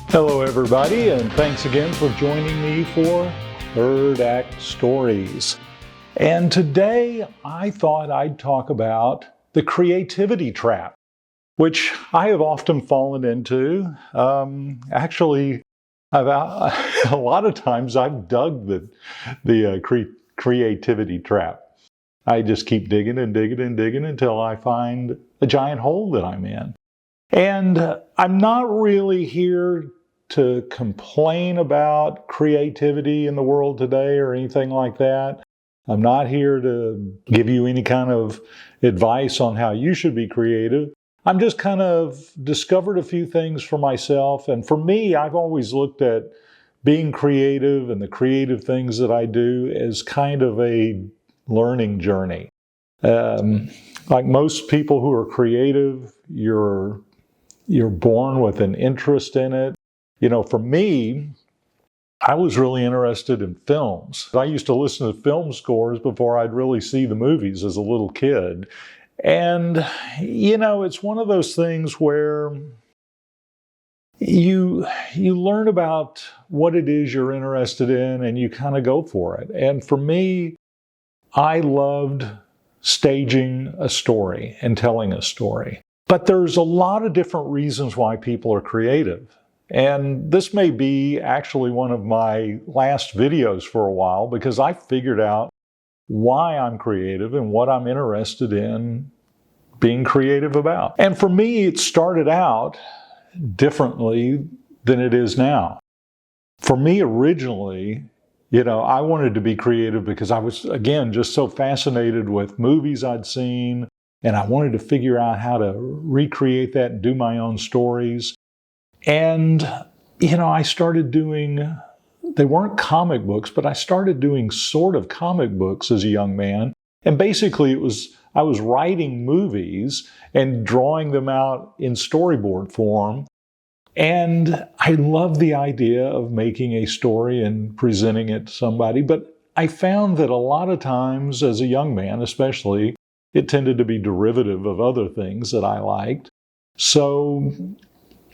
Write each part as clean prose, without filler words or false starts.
Hello everybody, and thanks again for joining me for Third Act Stories. And today I thought I'd talk about the creativity trap, which I have often fallen into. Actually, a lot of times I've dug the creativity trap. I just keep digging and digging and digging until I find a giant hole that I'm in. And I'm not really here to complain about creativity in the world today or anything like that. I'm not here to give you any kind of advice on how you should be creative. I'm just kind of discovered a few things for myself. And for me, I've always looked at being creative and the creative things that I do as kind of a learning journey. Like most people who are creative, you're born with an interest in it. You know, for me, I was really interested in films. I used to listen to film scores before I'd really see the movies as a little kid. And, you know, it's one of those things where you learn about what it is you're interested in and you kind of go for it. And for me, I loved staging a story and telling a story. But there's a lot of different reasons why people are creative. And this may be actually one of my last videos for a while because I figured out why I'm creative and what I'm interested in being creative about. And for me, it started out differently than it is now. For me, originally, I wanted to be creative because I was, again, just so fascinated with movies I'd seen. And I wanted to figure out how to recreate that and do my own stories. And, I started doing, they weren't comic books, but I started doing sort of comic books as a young man. And basically I was writing movies and drawing them out in storyboard form. And I loved the idea of making a story and presenting it to somebody. But I found that a lot of times as a young man, especially, it tended to be derivative of other things that I liked. So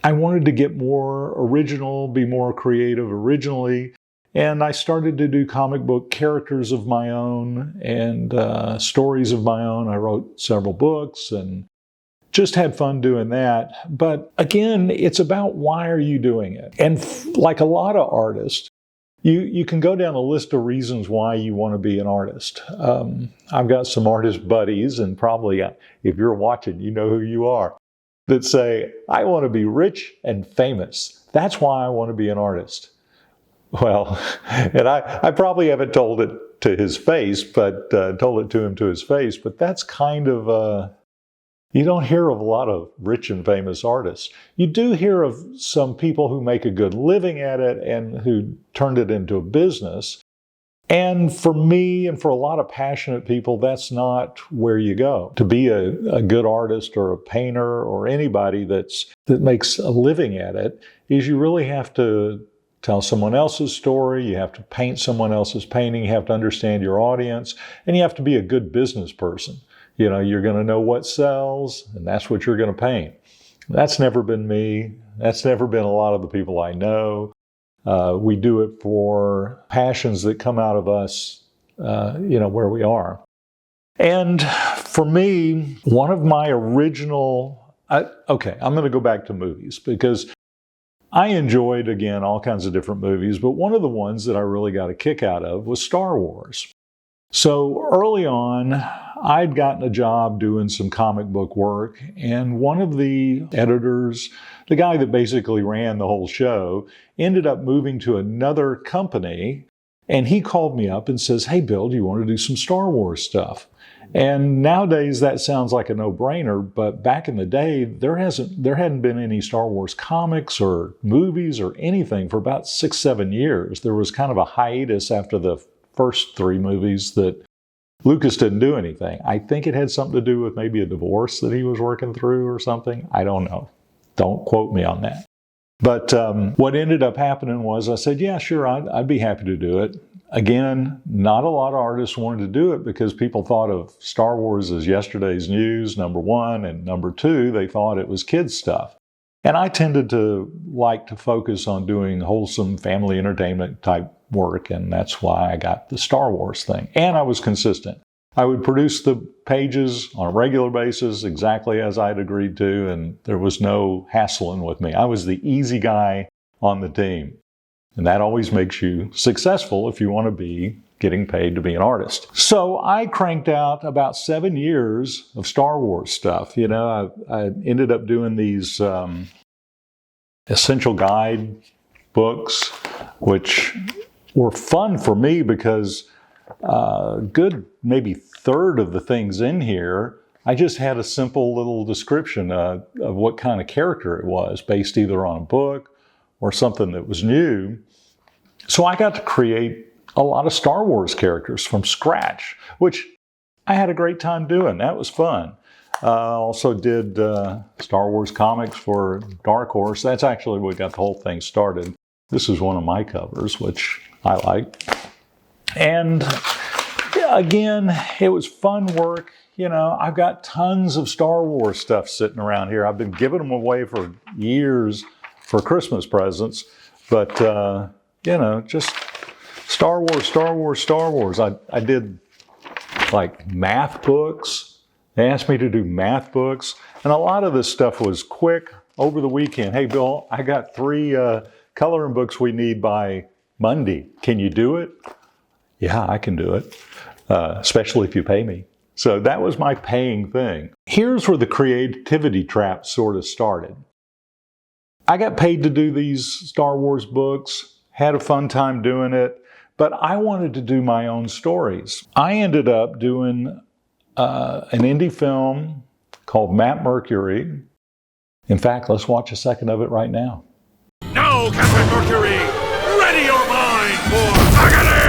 I wanted to get more original, be more creative originally. And I started to do comic book characters of my own and stories of my own. I wrote several books and just had fun doing that. But again, it's about why are you doing it? And like a lot of artists, you can go down a list of reasons why you want to be an artist. I've got some artist buddies, and probably if you're watching, you know who you are, that say, I want to be rich and famous. That's why I want to be an artist. Well, and I probably haven't told it to his face, but told it to him to his face, but that's kind of, you don't hear of a lot of rich and famous artists. You do hear of some people who make a good living at it and who turned it into a business. And for me and for a lot of passionate people, that's not where you go. To be a good artist or a painter or anybody that makes a living at it is you really have to tell someone else's story. You have to paint someone else's painting. You have to understand your audience, and you have to be a good business person. You're going to know what sells, and that's what you're going to paint. That's never been me. That's never been a lot of the people I know. We do it for passions that come out of us, where we are. And for me, one of my original, I'm going to go back to movies because I enjoyed, again, all kinds of different movies, but one of the ones that I really got a kick out of was Star Wars. So early on, I'd gotten a job doing some comic book work, and one of the editors, the guy that basically ran the whole show, ended up moving to another company, and he called me up and says, hey, Bill, do you want to do some Star Wars stuff? And nowadays that sounds like a no-brainer, but back in the day, there hadn't been any Star Wars comics or movies or anything for about 6-7 years. There was kind of a hiatus after the first 3 movies that Lucas didn't do anything. I think it had something to do with maybe a divorce that he was working through or something. I don't know. Don't quote me on that. But what ended up happening was I said, yeah, sure, I'd be happy to do it. Again, not a lot of artists wanted to do it because people thought of Star Wars as yesterday's news, number one, and number two, they thought it was kids' stuff. And I tended to like to focus on doing wholesome family entertainment type work, and that's why I got the Star Wars thing. And I was consistent. I would produce the pages on a regular basis exactly as I'd agreed to, and there was no hassling with me. I was the easy guy on the team. And that always makes you successful if you want to be getting paid to be an artist. So I cranked out about 7 years of Star Wars stuff. You know, I ended up doing these essential guide books, which were fun for me because a good maybe third of the things in here, I just had a simple little description of what kind of character it was, based either on a book or something that was new. So I got to create a lot of Star Wars characters from scratch, which I had a great time doing. That was fun. Also did Star Wars comics for Dark Horse. That's actually what got the whole thing started. This is one of my covers, which I like. And again, it was fun work. You know, I've got tons of Star Wars stuff sitting around here. I've been giving them away for years for Christmas presents. But, you know, just Star Wars, Star Wars, Star Wars. I did like math books. They asked me to do math books. And a lot of this stuff was quick over the weekend. Hey, Bill, I got 3 coloring books we need by Monday. Can you do it? Yeah, I can do it, especially if you pay me. So that was my paying thing. Here's where the creativity trap sort of started. I got paid to do these Star Wars books, had a fun time doing it, but I wanted to do my own stories. I ended up doing an indie film called Matt Mercury. In fact, let's watch a second of it right now. Now, Captain Mercury, ready your mind for agony!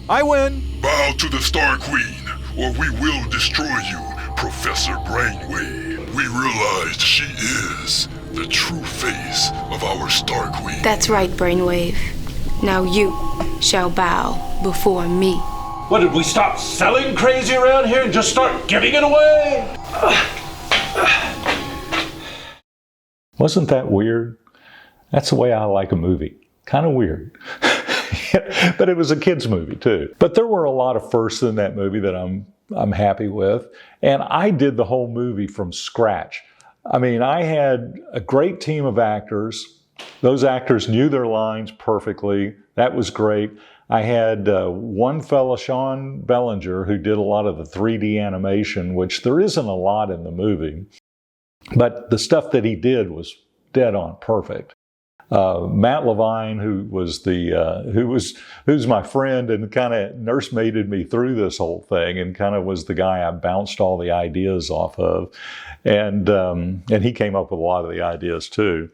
I win! Bow to the Star Queen, or we will destroy you, Professor Brainwave. We realized she is the true face of our Star Queen. That's right, Brainwave. Now you shall bow before me. What, did we stop selling crazy around here and just start giving it away? Wasn't that weird? That's the way I like a movie. Kind of weird. But it was a kid's movie too. But there were a lot of firsts in that movie that I'm happy with. And I did the whole movie from scratch. I mean, I had a great team of actors. Those actors knew their lines perfectly. That was great. I had one fella, Sean Bellinger, who did a lot of the 3D animation, which there isn't a lot in the movie. But the stuff that he did was dead on perfect. Matt Levine, who's my friend and kind of nursemaided me through this whole thing, and kind of was the guy I bounced all the ideas off of, and he came up with a lot of the ideas too.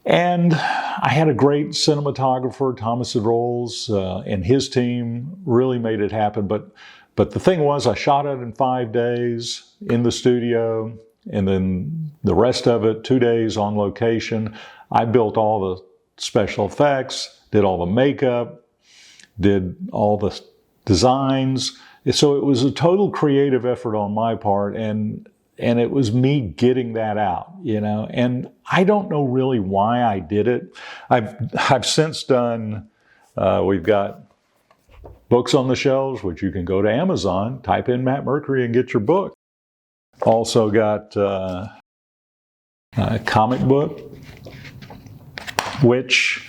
And I had a great cinematographer, Thomas Rolls, and his team really made it happen. But the thing was, I shot it in 5 days in the studio, and then the rest of it 2 days on location. I built all the special effects, did all the makeup, did all the designs. So it was a total creative effort on my part, and it was me getting that out, you know. And I don't know really why I did it. I've since done, we've got books on the shelves, which you can go to Amazon, type in Matt Mercury and get your book. Also got a comic book, which,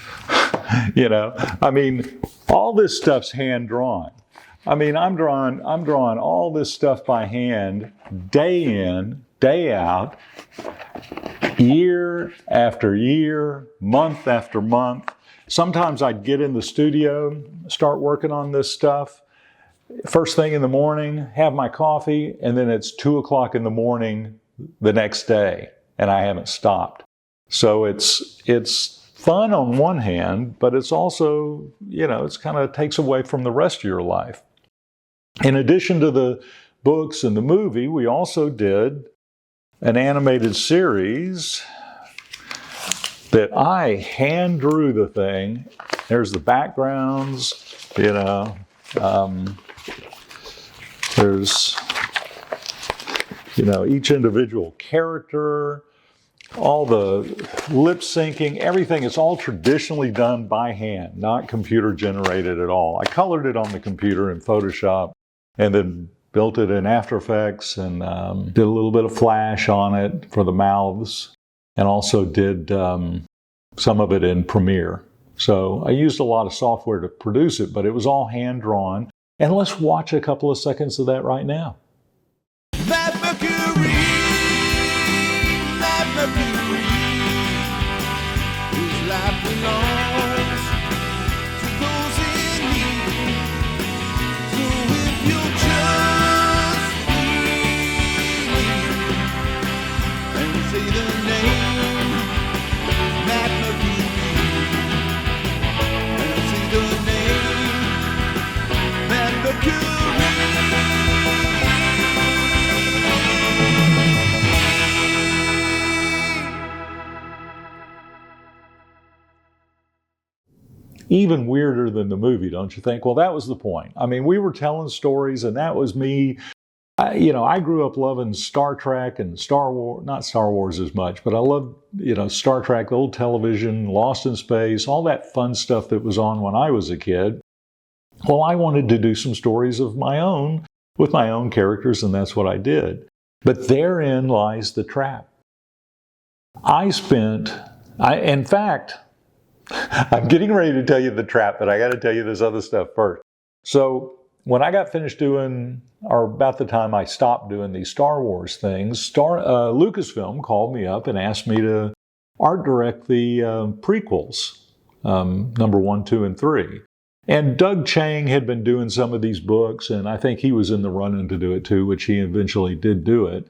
you know, I mean, all this stuff's hand-drawn. I mean, I'm drawing all this stuff by hand, day in, day out, year after year, month after month. Sometimes I'd get in the studio, start working on this stuff, first thing in the morning, have my coffee, and then it's 2 o'clock in the morning the next day, and I haven't stopped. So it's fun on one hand, but it's also, you know, it's kind of takes away from the rest of your life. In addition to the books and the movie, we also did an animated series that I hand drew the thing. There's the backgrounds, you know. There's each individual character, all the lip syncing, everything. It's all traditionally done by hand, not computer generated at all. I colored it on the computer in Photoshop and then built it in After Effects and did a little bit of flash on it for the mouths, and also did some of it in Premiere. So I used a lot of software to produce it, but it was all hand drawn. And let's watch a couple of seconds of that right now. That Mercury, whose life belongs to those in need. So if you just believe and say the name, that Mercury, and say the name, that Mercury. Even weirder than the movie, don't you think? Well, that was the point. I mean, we were telling stories, and that was me. I grew up loving Star Trek and Star Wars, not Star Wars as much, but I loved, Star Trek, old television, Lost in Space, all that fun stuff that was on when I was a kid. Well, I wanted to do some stories of my own with my own characters, and that's what I did. But therein lies the trap. In fact, I'm getting ready to tell you the trap, but I got to tell you this other stuff first. So when I got finished doing, or about the time I stopped doing these Star Wars things, Lucasfilm called me up and asked me to art direct the prequels, number 1, 2, and 3. And Doug Chang had been doing some of these books, and I think he was in the run-in to do it too, which he eventually did do it.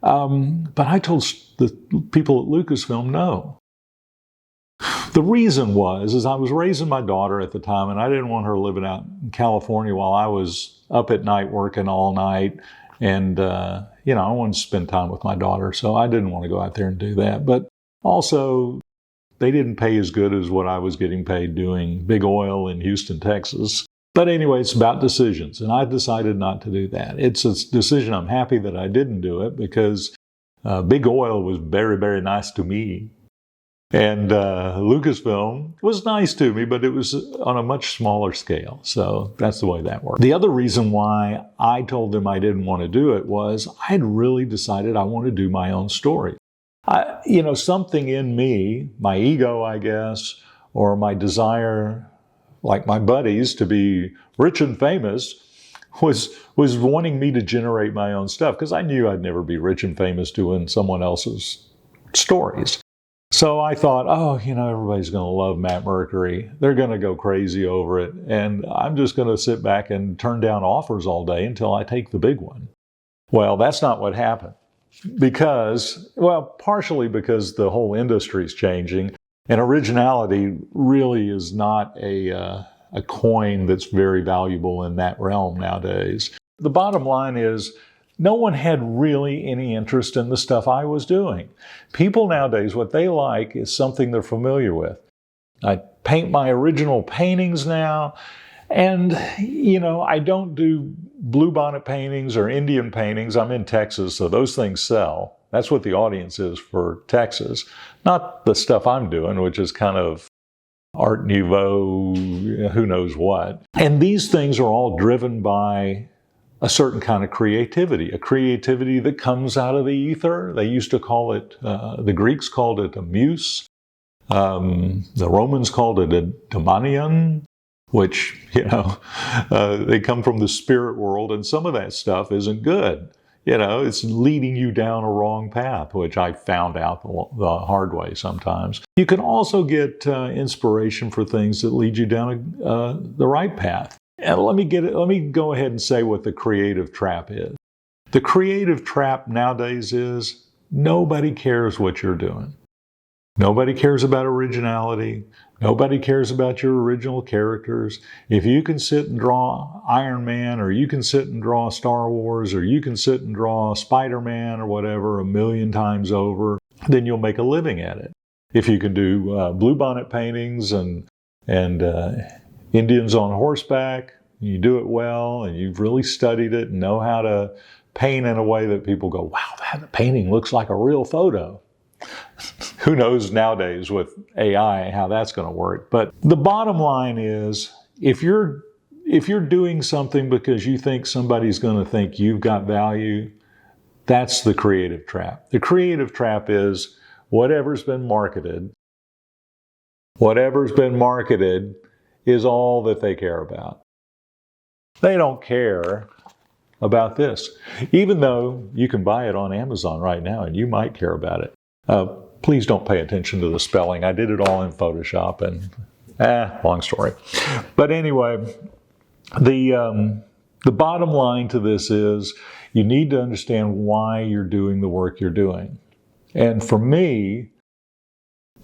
But I told the people at Lucasfilm no. The reason is I was raising my daughter at the time, and I didn't want her living out in California while I was up at night working all night. And, I wanted to spend time with my daughter, so I didn't want to go out there and do that. But also, they didn't pay as good as what I was getting paid doing big oil in Houston, Texas. But anyway, it's about decisions, and I decided not to do that. It's a decision I'm happy that I didn't do it, because big oil was very, very nice to me. And Lucasfilm was nice to me, but it was on a much smaller scale. So that's the way that worked. The other reason why I told them I didn't want to do it was I had really decided I want to do my own story. Something in me, my ego, I guess, or my desire, like my buddies, to be rich and famous, was wanting me to generate my own stuff, because I knew I'd never be rich and famous doing someone else's stories. So I thought, everybody's going to love Matt Mercury. They're going to go crazy over it. And I'm just going to sit back and turn down offers all day until I take the big one. Well, that's not what happened. Partially because the whole industry is changing. And originality really is not a coin that's very valuable in that realm nowadays. The bottom line is, no one had really any interest in the stuff I was doing. People nowadays, what they like is something they're familiar with. I paint my original paintings now, and, I don't do bluebonnet paintings or Indian paintings. I'm in Texas, so those things sell. That's what the audience is for Texas. Not the stuff I'm doing, which is kind of Art Nouveau, who knows what. And these things are all driven by a certain kind of creativity, a creativity that comes out of the ether. They used to call it, the Greeks called it a muse. The Romans called it a daimonion, which, they come from the spirit world, and some of that stuff isn't good. It's leading you down a wrong path, which I found out the hard way sometimes. You can also get inspiration for things that lead you down the right path. And let me go ahead and say what the creative trap is. The creative trap nowadays is nobody cares what you're doing. Nobody cares about originality. Nobody cares about your original characters. If you can sit and draw Iron Man, or you can sit and draw Star Wars, or you can sit and draw Spider-Man or whatever 1,000,000 times over, then you'll make a living at it. If you can do bluebonnet paintings and Indians on horseback, you do it well, and you've really studied it and know how to paint in a way that people go, wow, that painting looks like a real photo. Who knows nowadays with AI how that's going to work. But the bottom line is, if you're doing something because you think somebody's going to think you've got value, that's the creative trap. The creative trap is whatever's been marketed is all that they care about. They don't care about this, even though you can buy it on Amazon right now and you might care about it. Please don't pay attention to the spelling. I did it all in Photoshop and long story. But anyway, the bottom line to this is you need to understand why you're doing the work you're doing. And for me,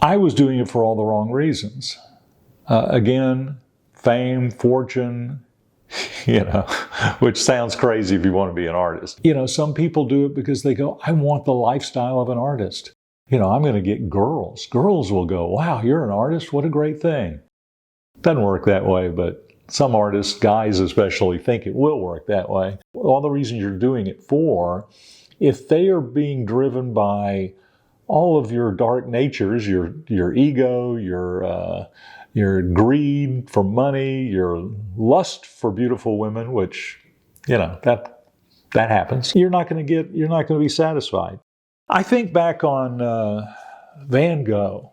I was doing it for all the wrong reasons. Again, fame, fortune, which sounds crazy if you want to be an artist. Some people do it because they go, I want the lifestyle of an artist. I'm going to get girls. Girls will go, wow, you're an artist? What a great thing. Doesn't work that way, but some artists, guys especially, think it will work that way. All the reasons you're doing it for, if they are being driven by all of your dark natures, your ego, your greed for money, your lust for beautiful women, which, that happens, you're not going to be satisfied. I think back on Van Gogh.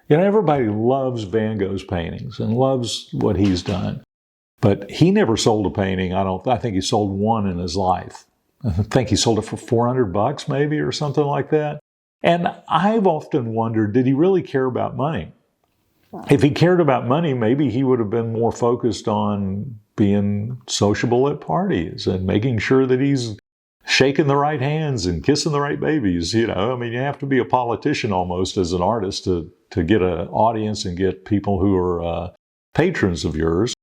Everybody loves Van Gogh's paintings and loves what he's done. But he never sold a painting. I think he sold one in his life. I think he sold it for $400 maybe or something like that. And I've often wondered, did he really care about money? If he cared about money, maybe he would have been more focused on being sociable at parties and making sure that he's shaking the right hands and kissing the right babies. You have to be a politician almost as an artist to get an audience and get people who are patrons of yours.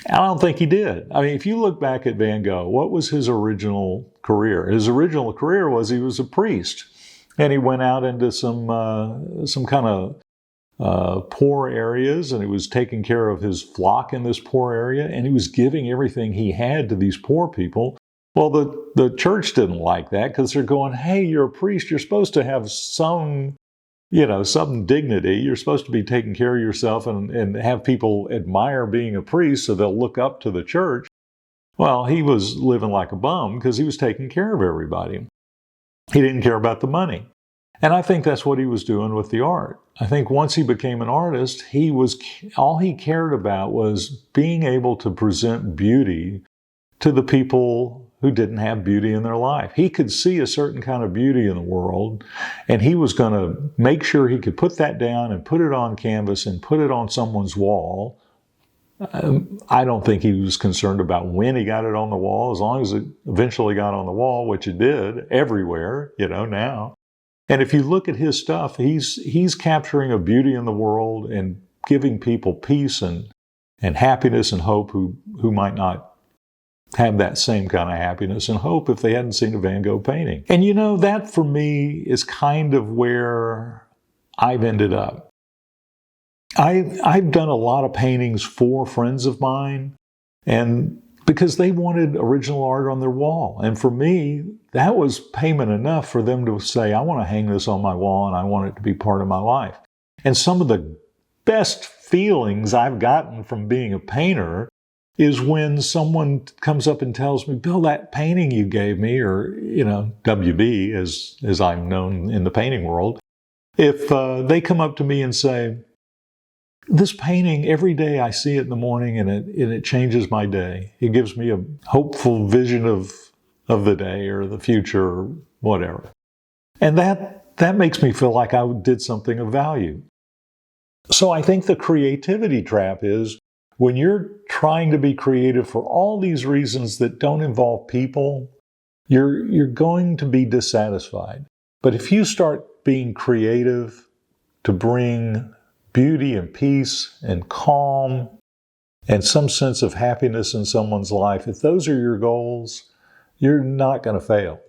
I don't think he did. If you look back at Van Gogh, what was his original career? His original career was he was a priest, and he went out into some kind of poor areas, and he was taking care of his flock in this poor area, and he was giving everything he had to these poor people. Well, the church didn't like that because they're going, hey, you're a priest. You're supposed to have some dignity. You're supposed to be taking care of yourself and have people admire being a priest so they'll look up to the church. Well, he was living like a bum because he was taking care of everybody. He didn't care about the money. And I think that's what he was doing with the art. I think once he became an artist, all he cared about was being able to present beauty to the people who didn't have beauty in their life. He could see a certain kind of beauty in the world, and he was going to make sure he could put that down and put it on canvas and put it on someone's wall. I don't think he was concerned about when he got it on the wall, as long as it eventually got on the wall, which it did everywhere, now. And if you look at his stuff, he's capturing a beauty in the world and giving people peace and happiness and hope who might not have that same kind of happiness and hope if they hadn't seen a Van Gogh painting. And that for me is kind of where I've ended up. I've done a lot of paintings for friends of mine, and because they wanted original art on their wall. And for me, that was payment enough for them to say, I want to hang this on my wall and I want it to be part of my life. And some of the best feelings I've gotten from being a painter is when someone comes up and tells me, Bill, that painting you gave me, or, WB, as I'm known in the painting world, if they come up to me and say, this painting, every day I see it in the morning and it changes my day. It gives me a hopeful vision of the day or the future or whatever. And that makes me feel like I did something of value. So I think the creativity trap is, when you're trying to be creative for all these reasons that don't involve people, you're going to be dissatisfied. But if you start being creative to bring beauty and peace and calm and some sense of happiness in someone's life, if those are your goals, you're not going to fail.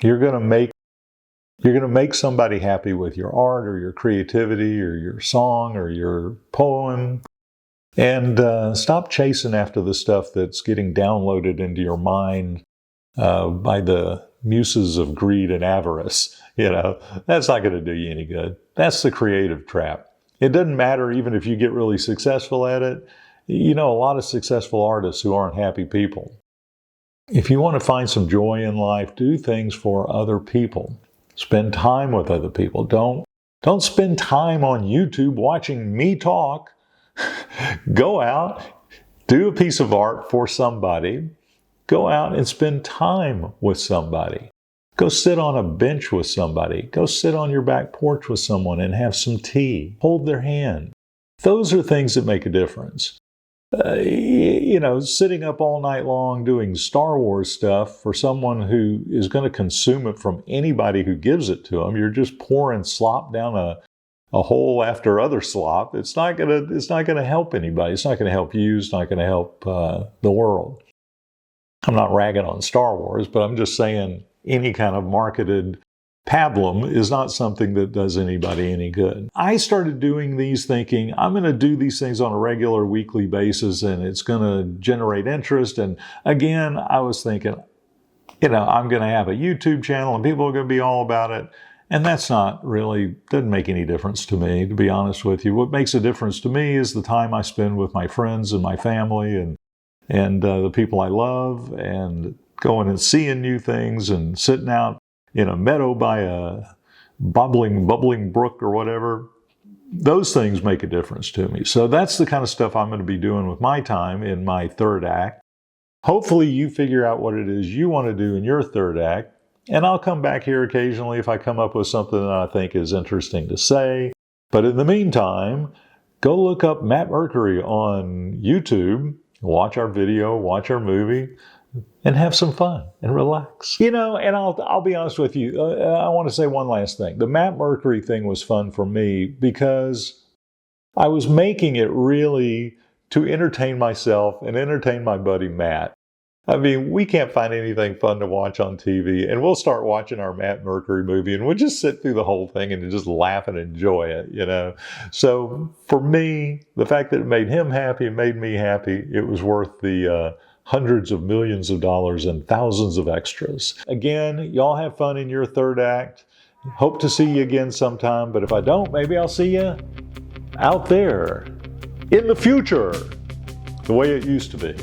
You're going to make somebody happy with your art or your creativity or your song or your poem. And stop chasing after the stuff that's getting downloaded into your mind by the muses of greed and avarice. That's not going to do you any good. That's the creative trap. It doesn't matter even if you get really successful at it. A lot of successful artists who aren't happy people. If you want to find some joy in life, do things for other people. Spend time with other people. Don't spend time on YouTube watching me talk. Go out, do a piece of art for somebody. Go out and spend time with somebody. Go sit on a bench with somebody. Go sit on your back porch with someone and have some tea. Hold their hand. Those are things that make a difference. Sitting up all night long doing Star Wars stuff for someone who is going to consume it from anybody who gives it to them, you're just pouring slop down a hole after other slop. It's not gonna help anybody. It's not going to help you. It's not going to help the world. I'm not ragging on Star Wars, but I'm just saying any kind of marketed pablum is not something that does anybody any good. I started doing these thinking, I'm going to do these things on a regular weekly basis and it's going to generate interest. And again, I was thinking, I'm going to have a YouTube channel and people are going to be all about it. And that's doesn't make any difference to me, to be honest with you. What makes a difference to me is the time I spend with my friends and my family and the people I love, and going and seeing new things and sitting out in a meadow by a bubbling brook or whatever. Those things make a difference to me. So that's the kind of stuff I'm going to be doing with my time in my third act. Hopefully you figure out what it is you want to do in your third act. And I'll come back here occasionally if I come up with something that I think is interesting to say. But in the meantime, go look up Matt Mercury on YouTube, watch our video, watch our movie, and have some fun and relax. And I'll be honest with you, I want to say one last thing. The Matt Mercury thing was fun for me because I was making it really to entertain myself and entertain my buddy Matt. I mean, we can't find anything fun to watch on TV, and we'll start watching our Matt Mercury movie, and we'll just sit through the whole thing and just laugh and enjoy it, So for me, the fact that it made him happy, it made me happy, it was worth the hundreds of millions of dollars and thousands of extras. Again, y'all have fun in your third act. Hope to see you again sometime, but if I don't, maybe I'll see you out there in the future, the way it used to be.